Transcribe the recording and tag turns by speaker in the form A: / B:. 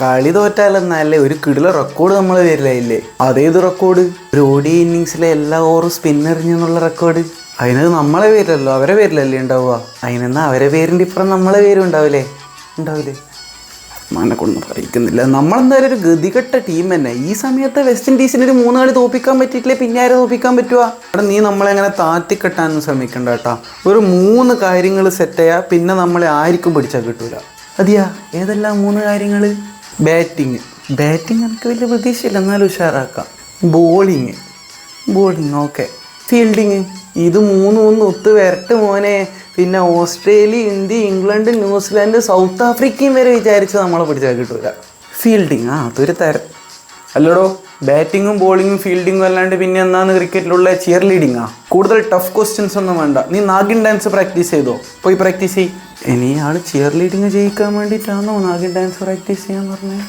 A: കളി തോറ്റാലെന്നല്ലേ ഒരു കിടില റെക്കോർഡ് നമ്മൾ വരില്ലേ? അതേത് റെക്കോർഡ്? ഒരു ODI ഇന്നിങ്സിലെ എല്ലാ ഓവറും സ്പിന്നെറിഞ്ഞെന്നുള്ള റെക്കോർഡ്. അതിനത് നമ്മളെ പേരിലല്ലോ, അവരെ പേരിലല്ലേ ഉണ്ടാവുക. അതിനെന്നാൽ അവരെ പേരിൻ്റെ ഇപ്പുറം നമ്മളെ പേരും ഉണ്ടാവില്ലേ? മനെ കൊണ്ടൊന്നും പറയിക്കുന്നില്ല. നമ്മളെന്തായാലും ഒരു ഗതികെട്ട ടീം തന്നെ. ഈ സമയത്ത് വെസ്റ്റ് ഇൻഡീസിന് ഒരു 3 കളി തോൽപ്പിക്കാൻ പറ്റിയിട്ടില്ലേ പിന്നെ ആരെ തോൽപ്പിക്കാൻ പറ്റുക? അവിടെ നീ നമ്മളെങ്ങനെ താത്തിക്കെട്ടാനൊന്നും ശ്രമിക്കണ്ട കേട്ടോ. ഒരു 3 കാര്യങ്ങൾ സെറ്റ് ചെയ്യാം, പിന്നെ നമ്മളെ ആർക്കും പിടിച്ചാൽ കിട്ടൂല. അതെയാ? ഏതെല്ലാം 3 കാര്യങ്ങൾ? ബാറ്റിങ് എനിക്ക് വലിയ പ്രതീക്ഷയില്ല, എന്നാലും ഉഷാറാക്കാം. Bowling okay. ഫീൽഡിങ് ഇത് 3 ഒത്ത് വരട്ടെ മോനെ. പിന്നെ Australia, India, England, New Zealand, South ആഫ്രിക്കയും വരെ വിചാരിച്ച് നമ്മളെ പിടിച്ചാൽ കിട്ടൂല. ഫീൽഡിങ് അതൊരു തരം അല്ലടോ. ബാറ്റിങ്ങും ബോളിങ്ങും ഫീൽഡിങ്ങും അല്ലാണ്ട് പിന്നെ എന്നാണ് ക്രിക്കറ്റിലുള്ള ചിയർ ലീഡിങ്ങാ? കൂടുതൽ ടഫ് ക്വസ്റ്റ്യൻസ് ഒന്നും വേണ്ട. നീ നാഗിൻ ഡാൻസ് പ്രാക്ടീസ് ചെയ്തോ? പോയി പ്രാക്ടീസ് ചെയ്യ്. ഇനി ആൾ ചിയർ ലീഡിങ് ജയിക്കാൻ വേണ്ടിയിട്ടാണോ നാഗിൻ ഡാൻസ് പ്രാക്ടീസ് ചെയ്യാൻ പറഞ്ഞത്?